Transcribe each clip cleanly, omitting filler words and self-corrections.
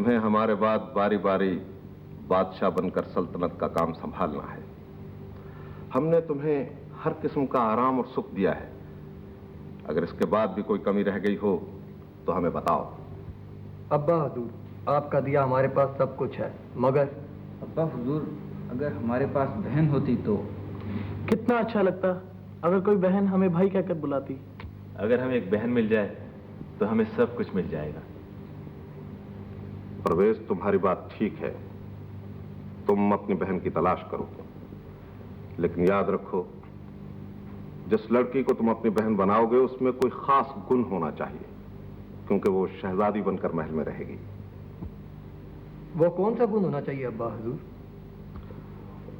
तुम्हें हमारे बाद बारी बारी बादशाह बनकर सल्तनत का काम संभालना है। हमने तुम्हें हर किस्म का आराम और सुख दिया है। अगर इसके बाद भी कोई कमी रह गई हो तो हमें बताओ। अब्बा हुजूर, आपका दिया हमारे पास सब कुछ है, मगर अब्बा हुजूर, अगर हमारे पास बहन होती तो कितना अच्छा लगता अगर कोई बहन हमें भाई कहकर बुलाती। अगर हमें एक बहन मिल जाए तो हमें सब कुछ मिल जाएगा। परवेज, तुम्हारी बात ठीक है, तुम अपनी बहन की तलाश करो, लेकिन याद रखो जिस लड़की को तुम अपनी बहन बनाओगे उसमें कोई खास गुण होना चाहिए, क्योंकि वो शहजादी बनकर महल में रहेगी। वो कौन सा गुण होना चाहिए अब्बा हुजूर?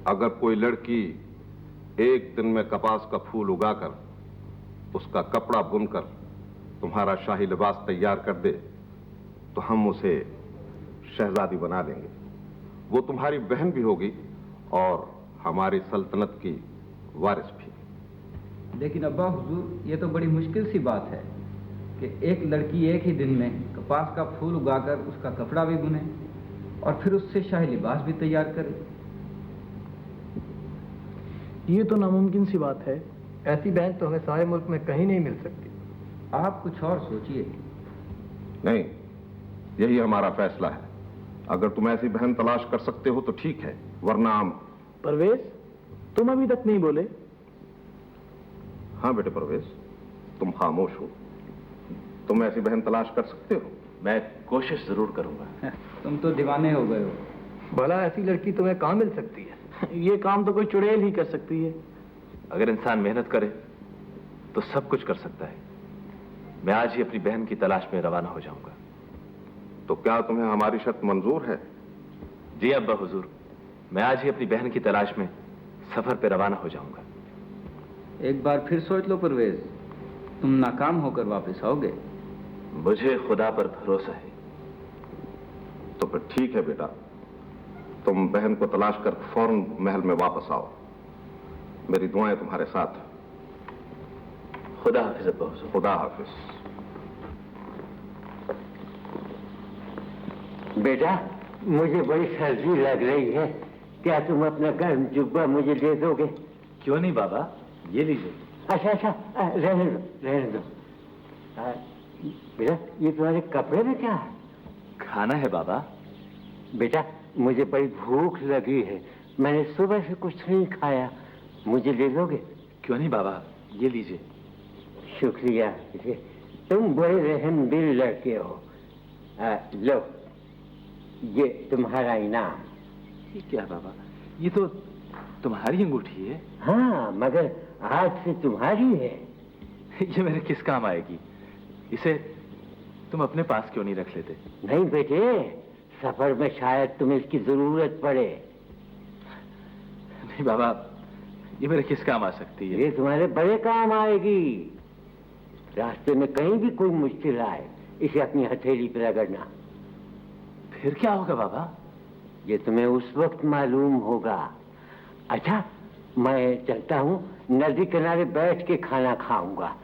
अगर कोई लड़की एक दिन में कपास का फूल उगाकर उसका कपड़ा बुनकर तुम्हारा शाही लिबास तैयार कर दे तो हम उसे शहजादी बना लेंगे। वो तुम्हारी बहन भी होगी और हमारी सल्तनत की वारिस भी। लेकिन अब्बा हुजूर, ये तो बड़ी मुश्किल सी बात है कि एक लड़की एक ही दिन में कपास का फूल उगाकर उसका कपड़ा भी बुने और फिर उससे शाही लिबास भी तैयार करे। ये तो नामुमकिन सी बात है। ऐसी बहन तो हमें सारे मुल्क में कहीं नहीं मिल सकती। आप कुछ और सोचिए। नहीं, यही हमारा फैसला है। अगर तुम ऐसी बहन तलाश कर सकते हो तो ठीक है, वरना हम। परवेज, तुम अभी तक नहीं बोले। हाँ बेटे परवेज, तुम खामोश हो। तुम ऐसी बहन तलाश कर सकते हो? मैं कोशिश जरूर करूंगा। तुम तो दीवाने हो गए हो। भला ऐसी लड़की तुम्हें कहाँ मिल सकती है? ये काम तो कोई चुड़ैल ही कर सकती है। अगर इंसान मेहनत करे तो सब कुछ कर सकता है। मैं आज ही अपनी बहन की तलाश में रवाना हो जाऊंगा। तो क्या तुम्हें हमारी शर्त मंजूर है? जी अब्बा हुजूर, मैं आज ही अपनी बहन की तलाश में सफर पे रवाना हो जाऊंगा। एक बार फिर सोच लो परवेज, तुम नाकाम होकर वापस आओगे। मुझे खुदा पर भरोसा है। तो फिर ठीक है बेटा, तुम बहन को तलाश कर फौरन महल में वापस आओ। मेरी दुआएं तुम्हारे साथ। खुदा हाफिज अब्बा हुजूर। खुदा हाफिज। बेटा, मुझे बड़ी सर्दी लग रही है, क्या तुम अपना गर्म जुब्बा मुझे दे दोगे? क्यों नहीं बाबा, ये लीजिए। अच्छा अच्छा, रहने दो रहने दो। बेटा, ये तुम्हारे कपड़े में क्या है? खाना है बाबा। बेटा, मुझे बड़ी भूख लगी है, मैंने सुबह से कुछ नहीं खाया, मुझे दे दोगे? क्यों नहीं बाबा, ये लीजिए। शुक्रिया, तुम बड़े रहमदिल लड़के हो। लो, ये तुम्हारा इनाम। ये क्या बाबा, ये तो तुम्हारी अंगूठी है। हाँ, मगर आज से तुम्हारी है। ये मेरे किस काम आएगी? इसे तुम अपने पास क्यों नहीं रख लेते? नहीं बेटे, सफर में शायद तुम्हें इसकी जरूरत पड़े। नहीं बाबा, ये मेरे किस काम आ सकती है? ये तुम्हारे बड़े काम आएगी। रास्ते में कहीं भी कोई मुश्किल आए, इसे अपनी हथेली पर रगड़ना। फिर क्या होगा बाबा? ये तुम्हें उस वक्त मालूम होगा। अच्छा, मैं चलता हूँ, नदी किनारे बैठ के खाना खाऊंगा।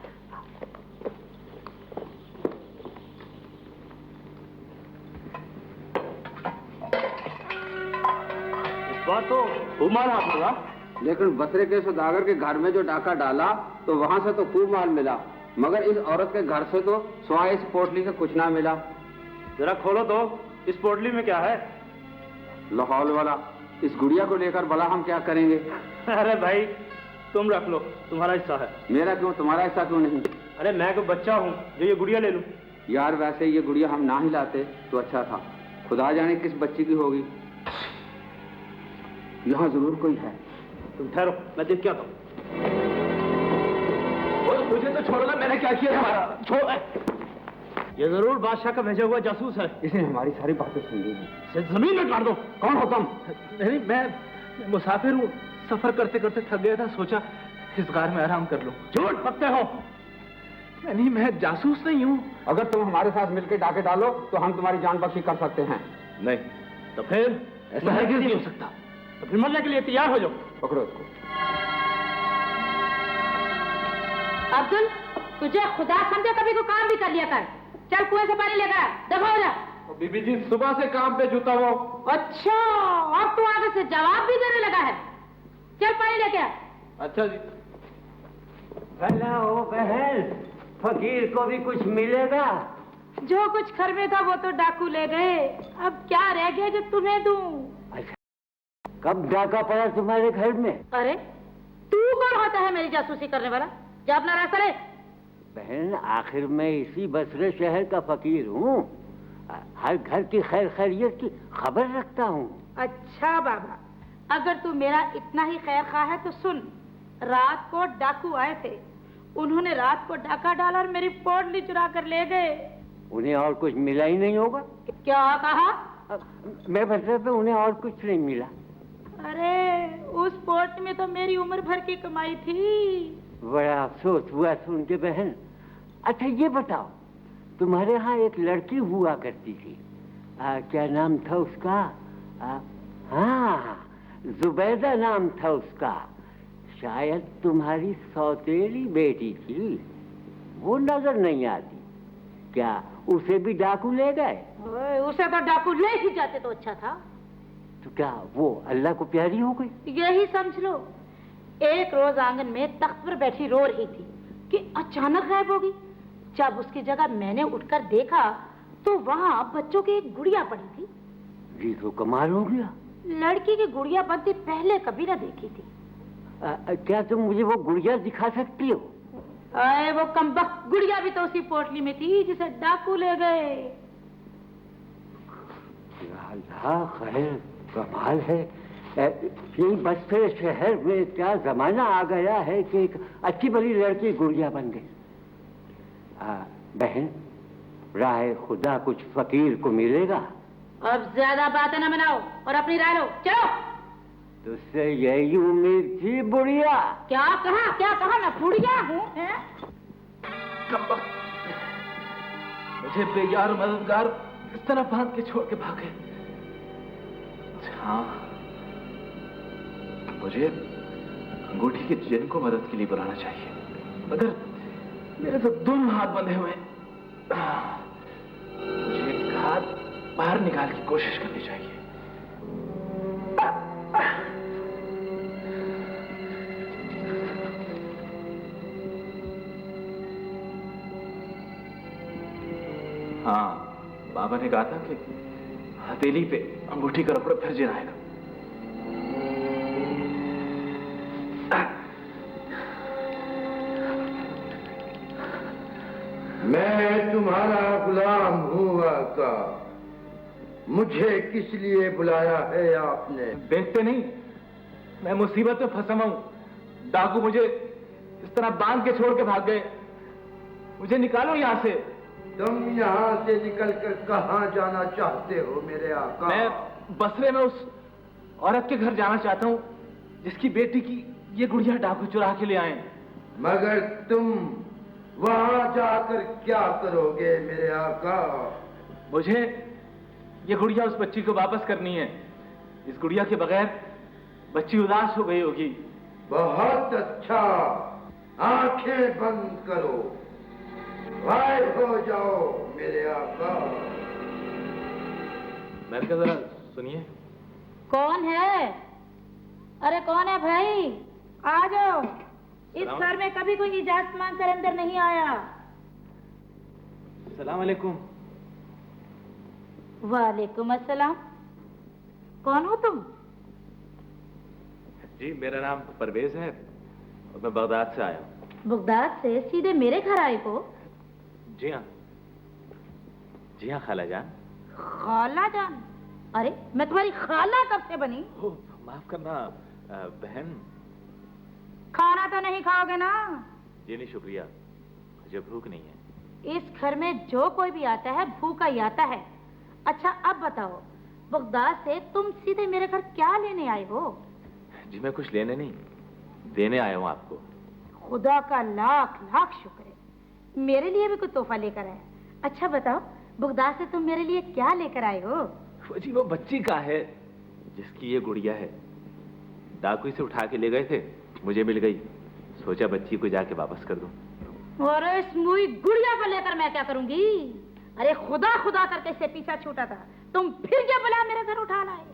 बात तो खूब माल हाथ लगा, लेकिन बसरे के सौदागर के घर में जो डाका डाला तो वहां से तो खूब माल मिला, मगर इस औरत के घर से तो सिवाय इस पोटली के कुछ ना मिला। जरा खोलो तो, इस पोटली में क्या है? लाहौल वाला, इस गुड़िया को लेकर भला हम क्या करेंगे? अरे भाई, तुम रख लो, तुम्हारा हिस्सा है। मेरा क्यों, तुम्हारा हिस्सा क्यों नहीं? अरे मैं कोई बच्चा हूँ जो ये गुड़िया ले लूं? यार वैसे ये गुड़िया हम ना ही लाते तो अच्छा था, खुदा जाने किस बच्ची की होगी। यहाँ जरूर कोई है। तुम ठहरो, मैं देख के आता हूँ। मुझे तो छोड़ो ना, मैंने क्या किया तुम्हारा? छोड़। ये जरूर बादशाह का भेजा हुआ जासूस है। इसने हमारी सारी बातें सुन ली हैं। इसे जमीन में गाड़ दो। कौन हो तुम? नहीं, मैं मुसाफिर हूँ, सफर करते करते थक गया था, सोचा इस गार में आराम कर लूं। झूठ पकते हो। नहीं, मैं जासूस नहीं हूँ। अगर तुम हमारे साथ मिलकर डाके डालो तो हम तुम्हारी जान बख्शी कर सकते हैं। नहीं, तो फिर ऐसा हरगिज़ नहीं हो सकता। तो फिर मरने के लिए तैयार हो जाओ। पकड़ो इसको। अब्दुल, तुझे खुदा समझे कभी तो काम भी कर लिया कर। चल कुएं से पानी लेकर, दफा हो जा। बीबी जी सुबह से काम पे जुटा हुआ। अच्छा, अब तू आगे से जवाब भी देने लगा है। चल पानी लेके आ। अच्छा जी। भला ओ बहन, फकीर को भी कुछ मिलेगा? जो कुछ घर में था वो तो डाकू ले गए, अब क्या रह गया जो तुम्हें दूं? अच्छा, कब डाका पड़ा तुम्हारे घर में? अरे तू कौन होता है मेरी जासूसी करने वाला? जा अपना रास्ता ले। बहन, आखिर मैं इसी बसरे शहर का फकीर हूँ, हर घर की खैर खैरियत की खबर रखता हूँ। अच्छा बाबा, अगर तू मेरा इतना ही खैर खा है तो सुन, रात को डाकू आए थे, उन्होंने रात को डाका डाला और मेरी पोटली चुरा कर ले गए। उन्हें और कुछ मिला ही नहीं होगा? क्या कहा? मैं बस रहा था, उन्हें और कुछ नहीं मिला। अरे उस पोटली में तो मेरी उम्र भर की कमाई थी। बड़ा अफसोस हुआ सुन के बहन। अच्छा ये बताओ, तुम्हारे यहाँ एक लड़की हुआ करती थी, क्या नाम था उसका? हाँ, जुबैदा नाम था उसका। शायद तुम्हारी सौतेली बेटी थी, वो नजर नहीं आती। क्या उसे भी डाकू ले गए? उसे तो डाकू ले ही जाते तो अच्छा था। तो क्या वो अल्लाह को प्यारी हो गई? यही समझ लो। एक रोज आंगन में तख्त पर बैठी रो रही थी कि अचानक गायब हो गई। जब उसकी जगह मैंने उठकर देखा तो वहाँ बच्चों की एक गुड़िया पड़ी थी। जी तो कमाल हो गया। लड़की की गुड़िया बनती पहले कभी ना देखी थी। क्या तुम मुझे वो गुड़िया दिखा सकती हो? अरे वो कमबख्त गुड़िया भी तो उसी पोटली में थी जिसे डाकू ले गए। अल्लाह खैर, कमाल है। यही बसरे शहर में क्या जमाना आ गया है कि एक अच्छी बड़ी लड़की गुड़िया बन गई। बहन, राह खुदा कुछ फकीर को मिलेगा? अब ज्यादा बातें न बनाओ और अपनी राय लो, चलो। तुझसे यही उम्मीद थी बुढ़िया। क्या कहा मैं बुढ़िया हूँ? मुझे बेयार मददगार इस तरह बांध के छोड़ के भागे। हाँ, मुझे अंगूठी के जिन को मदद के लिए बुलाना चाहिए, मगर मेरे तो दोनों हाथ बंधे हुए हैं। मुझे एक हाथ बाहर निकाल की कोशिश करनी चाहिए। हाँ, बाबा ने कहा था कि हथेली पे अंगूठी का रखो फिर जिन आएगा। मैं तुम्हारा गुलाम हूँ आका। मुझे किस लिए बुलाया है आपने? देखते नहीं, मैं मुसीबत में फंसा हूं। डाकू मुझे इस तरह बांध के छोड़ के भाग गए। मुझे निकालो यहां से। तुम यहाँ से निकलकर कहाँ जाना चाहते हो मेरे आका? मैं बसरे में उस औरत के घर जाना चाहता हूँ जिसकी बेटी की ये गुड़िया डाकू चुरा के ले आए। मगर तुम वहां जाकर क्या करोगे मेरे आका? मुझे ये गुड़िया उस बच्ची को वापस करनी है। इस गुड़िया के बगैर बच्ची उदास हो गई होगी। बहुत अच्छा, आंखें बंद करो, गायब हो जाओ मेरे आका। मैं क्या, जरा सुनिए। कौन है? अरे कौन है भाई? आ जाओ। इस घर में कभी कोई इजाजत मांगकर अंदर नहीं आया। सलाम वालेकुम। वालेकुम अस्सलाम। कौन हो तुम? जी, मेरा नाम परवेज है और मैं बगदाद से आया हूँ। बगदाद से सीधे मेरे घर आए हो? जी हाँ, जी हाँ खाला जान। खाला जान? अरे मैं तुम्हारी खाला कब से बनी? माफ करना बहन। खाना तो नहीं खाओगे ना? जी नहीं, शुक्रिया, मुझे भूख नहीं है। इस घर में जो कोई भी आता है भूखा ही आता है। अच्छा अब बताओ, बगदाद से तुम सीधे मेरे घर क्या लेने आए हो? जी मैं कुछ लेने नहीं, देने आया हूँ आपको। खुदा का लाख लाख शुक्र है, मेरे लिए भी कुछ तोहफा लेकर आए। अच्छा बताओ, बगदाद से तुम मेरे लिए क्या लेकर आए हो? जी वो बच्ची का है जिसकी ये गुड़िया है। डाकू इसे उठा के ले गए थे, मुझे मिल गई, सोचा बच्ची को जाके वापस कर दूं। और इस मुई गुड़िया को लेकर मैं क्या करूंगी? अरे खुदा खुदा करके इससे पीछा छूटा था, तुम फिर क्या बला मेरे घर उठा लाए?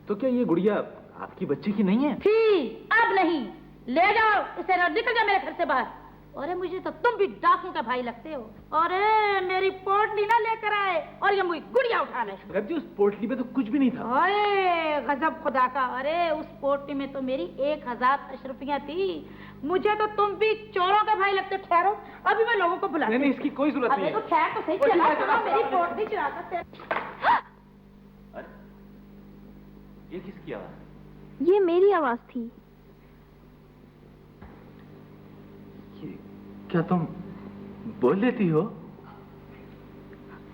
तो क्या ये गुड़िया आपकी बच्ची की नहीं है? थी, अब नहीं। ले जाओ इसे, ना निकल जाओ मेरे घर से बाहर। अरे मुझे तो तुम भी डाकू का भाई लगते हो। अरे मेरी पोटली ना लेकर आए और ये मुझे गुड़िया उठा ले। अगर जी उस पोटली में तो कुछ भी नहीं था। अरे गजब खुदा का। अरे उस पोटली में तो मेरी 1000 अशरफियां थी। मुझे तो तुम भी चोरों के भाई लगते। ठहरो, अभी मैं लोगों को बुला। नहीं, इसकी कोई जरूरत नहीं है। तो ठहर तो सही, चला मेरी पोटली चुरा कर। ये किसकी आवाज? ये मेरी आवाज थी। क्या तुम बोल लेती हो?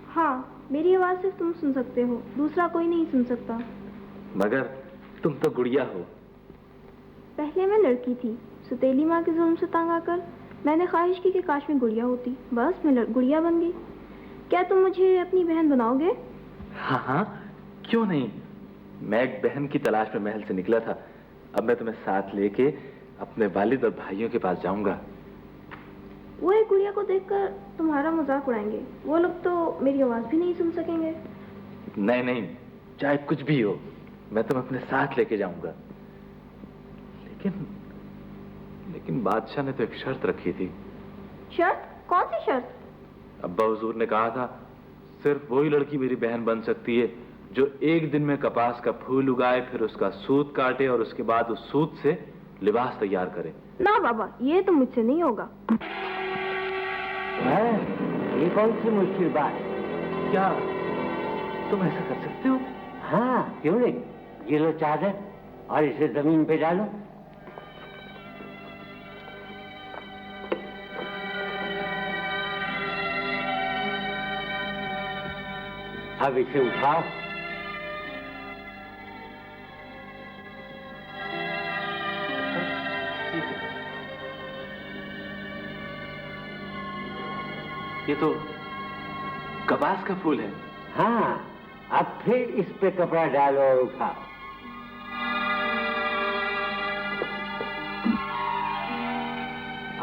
हाँ, मेरी आवाज सिर्फ तुम सुन सकते हो, दूसरा कोई नहीं सुन सकता। मगर तुम तो गुड़िया हो। पहले मैं लड़की थी, सौतेली माँ के जुल्म से तंग आकर मैंने ख्वाहिश की कि काश मैं गुड़िया होती। बस मैं गुड़िया बन गई। क्या तुम मुझे अपनी बहन बनाओगे? हाँ हाँ, क्यों नहीं। मैं एक बहन की तलाश में महल से निकला था। अब मैं तुम्हें साथ लेके अपने वालिद और भाइयों के पास जाऊंगा। वो एक गुड़िया को देखकर तुम्हारा मजाक उड़ाएंगे। वो लोग तो मेरी आवाज भी नहीं सुन सकेंगे। नहीं नहीं, चाहे कुछ भी हो, मैं तुम्हें अपने साथ लेके जाऊंगा। लेकिन बादशाह ने तो एक शर्त रखी थी। शर्त? कौन सी शर्त? अब्बा हुजूर ने कहा था सिर्फ वही लड़की मेरी बहन बन सकती है जो एक दिन में कपास का फूल उगाए, फिर उसका सूत काटे और उसके बाद उस सूत से लिबास तैयार करे। ना बाबा, ये तो मुझसे नहीं होगा। ये कौन सी मुश्किल बात? क्या तुम ऐसा कर सकते हो? हाँ, क्यों नहीं। ये लो चादर और इसे जमीन पे डालो। अब इसे उठाओ। ये तो कपास का फूल है। हाँ, अब फिर इस पे कपड़ा डालो और उठाओ।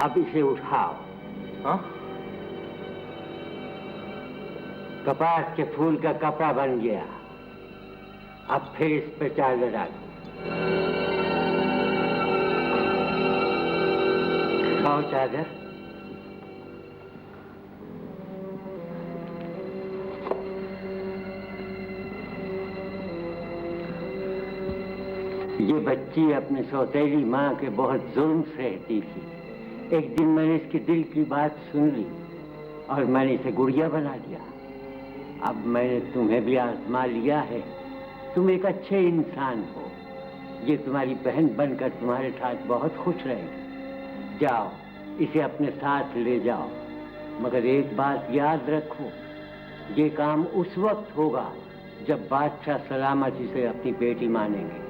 अब इसे उठाओ। हाँ? कपास के फूल का कपड़ा बन गया। अब फिर इस पे चादर डालो। खाओ चादर। ये बच्ची अपनी सौतेली माँ के बहुत जुल्म से रहती थी। एक दिन मैंने इसके दिल की बात सुन ली और मैंने इसे गुड़िया बना दिया। अब मैंने तुम्हें भी आजमा लिया है। तुम एक अच्छे इंसान हो। ये तुम्हारी बहन बनकर तुम्हारे साथ बहुत खुश रहेगी। जाओ, इसे अपने साथ ले जाओ। मगर एक बात याद रखो, ये काम उस वक्त होगा जब बादशाह सलामती से अपनी बेटी मानेंगे।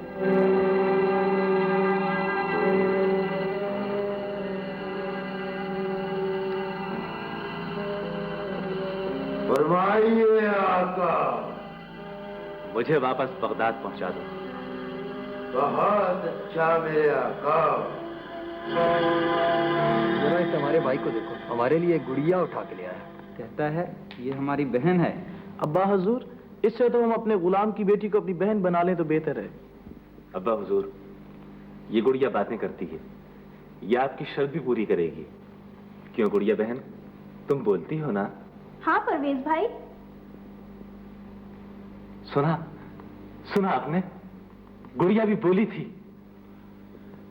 फरमाइए आका। मुझे वापस बगदाद पहुंचा दो। बहुत अच्छा मेरे आका। जरा इस हमारे भाई को देखो, हमारे लिए गुड़िया उठा के ले आया। कहता है ये हमारी बहन है। अब्बा हुजूर, इससे तो हम अपने गुलाम की बेटी को अपनी बहन बना लें तो बेहतर है। अब्बा हुजूर, ये गुड़िया बातें करती है। ये आपकी शर्त भी पूरी करेगी। क्यों गुड़िया बहन, तुम बोलती हो ना? हाँ परवेज भाई। सुना आपने? गुड़िया भी बोली थी।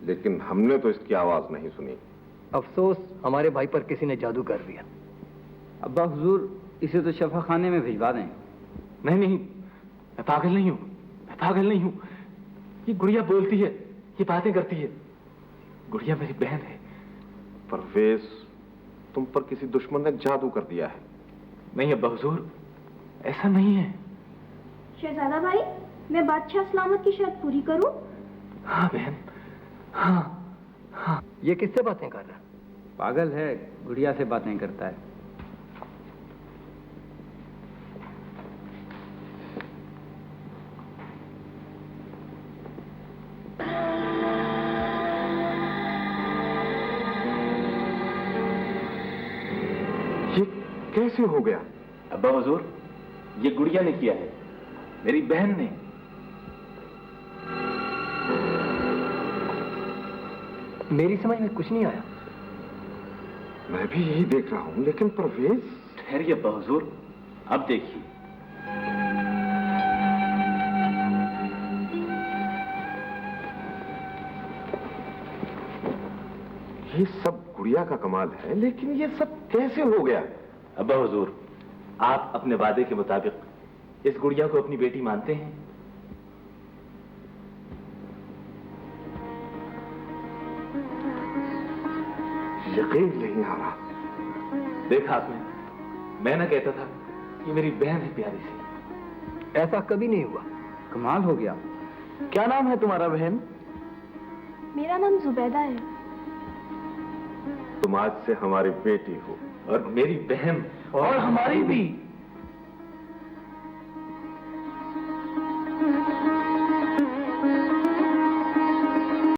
लेकिन हमने तो इसकी आवाज नहीं सुनी। अफसोस, हमारे भाई पर किसी ने जादू कर दिया। अब्बा हुजूर, इसे तो शफा खाने में भिजवा दें। नहीं, मैं पागल नहीं हूं। ये गुड़िया बोलती है, ये बातें करती है। गुड़िया मेरी बहन है। परवेज, तुम पर किसी दुश्मन ने जादू कर दिया है। नहीं अब्बा हुजूर, ऐसा नहीं है। शहजादा भाई, मैं बादशाह सलामत की शर्त पूरी करूं? हाँ बहन, हाँ। ये किससे बातें कर रहा है? पागल है, गुड़िया से बातें करता है। ये कैसे हो गया? अब्बा हुजूर, ये गुड़िया ने किया है, मेरी बहन ने। मेरी समझ में कुछ नहीं आया। मैं भी यही देख रहा हूं, लेकिन परवेज। ठहरिए अब्बा हुजूर, अब देखिए। ये सब गुड़िया का कमाल है, लेकिन ये सब कैसे हो गया? अब्बा हुजूर, आप अपने वादे के मुताबिक इस गुड़िया को अपनी बेटी मानते हैं? यकीन नहीं आ रहा। देखा आपने, मैं ना कहता था कि मेरी बहन है प्यारी सी। ऐसा कभी नहीं हुआ। कमाल हो गया। क्या नाम है तुम्हारा बहन? मेरा नाम जुबैदा है। तुम आज से हमारी बेटी हो। और मेरी बहन। और हमारी भी।